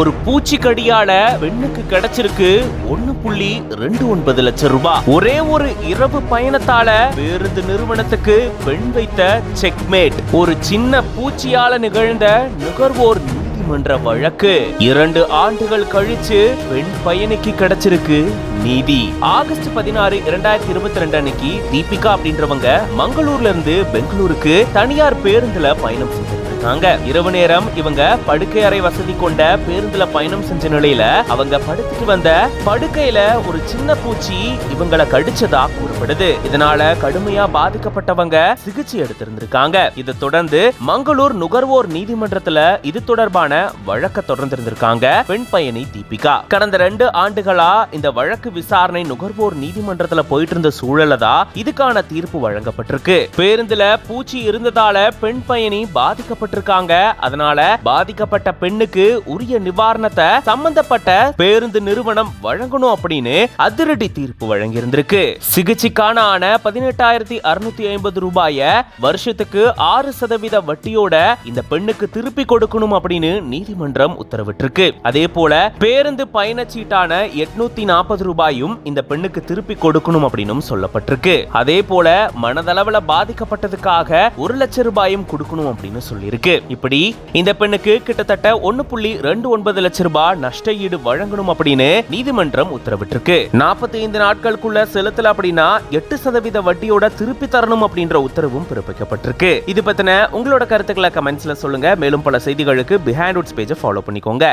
ஒரு பூச்சிக்கடியால பெண்ணுக்கு கிடைச்சிருக்கு 1.29 லட்சம் ரூபாய். ஒரே ஒரு இரவு பயணத்தால பேருந்து நிறுவனத்துக்கு பெண் வைத்த செக்மேட். ஒரு சின்ன பூச்சியால நிகழ்ந்த நுகர்வோர் நீதிமன்ற வழக்கு. 2 ஆண்டுகள் கழிச்சு பெண் பயணிக்கு கிடைச்சிருக்கு நீதி. ஆகஸ்ட் 16, 2022 அன்னைக்கு தீபிகா அப்படின்றவங்க மங்களூர்ல இருந்து பெங்களூருக்கு தனியார் பேருந்துல பயணம் செஞ்சிருக்காங்க. இரவு நேரம் இவங்க படுக்கை அறை வசதி கொண்ட பேருந்துல பயணம் செஞ்ச நிலையில அவங்க படுத்துட்டு வந்த படுக்கையில ஒரு சின்ன பூச்சி இவங்களை கடிச்சதா கூறப்படுது. இதனால கடுமையா பாதிக்கப்பட்டவங்க சிகிச்சை எடுத்திருந்திருக்காங்க. இதை தொடர்ந்து மங்களூர் நுகர்வோர் நீதிமன்றத்துல இது தொடர்பான வழக்க தொடர்ந்திருந்திருக்காங்க பெண் பயணி தீபிகா. கடந்த 2 ஆண்டுகளா இந்த வழக்கு விசாரணை நுகர்வோர் நீதிமன்றத்துல போயிட்டு இருந்த சூழலதான் இதுக்கான தீர்ப்பு வழங்கப்பட்டிருக்கு. பேருந்துல பூச்சி இருந்ததால பெண் பயணி பாதிக்கப்பட்டிருக்காங்க. அதனால பாதிக்கப்பட்ட பெண்ணுக்கு உரிய நிவாரணத்தை சம்பந்தப்பட்ட பேருந்து நிறுவனம் வழங்கணும் அப்படின்னு அதிரடி தீர்ப்பு வழங்கி இருந்திருக்கு. சிகிச்சைக்கான 18,650 ரூபாய வருஷத்துக்கு 6% வட்டியோட இந்த பெண்ணுக்கு திருப்பி கொடுக்கணும் அப்படின்னு நீதிமன்றம் உத்தரவிட்டிருக்கு. அதே போல பேருந்து பயணச்சீட்டான 840 ரூபாயும் இந்த பெண்ணுக்கு திருப்பி கொடுக்கணும் அப்படின்னு சொல்லப்பட்டிருக்கு. அதே போல மனதளவுல பாதிக்கப்பட்டதுக்காக 1 லட்சம் ரூபாயும் கொடுக்கணும் அப்படின்னு சொல்லியிருக்கு. இப்படி இந்த பெண்ணுக்கு கிட்டத்தட்ட 1.29 லட்சம் ரூபாய் நஷ்ட ஈடு வழங்கணும் அப்படின்னு நீதிமன்றம் உத்தரவிட்டிருக்கு. 45 நாட்களுக்குள்ள செலுத்தல அப்படின்னா 8% வட்டியோட திருப்பி தரணும் அப்படின்ற உத்தரவும் பிறப்பிக்கப்பட்டிருக்கு. இது பத்தின உங்களோட கருத்துக்களை கமெண்ட்ஸ்ல சொல்லுங்க. மேலும் பல செய்திகளுக்கு பிஹைண்ட் ரூட்ஸ் பேஜை ஃபாலோ பண்ணிக்கோங்க.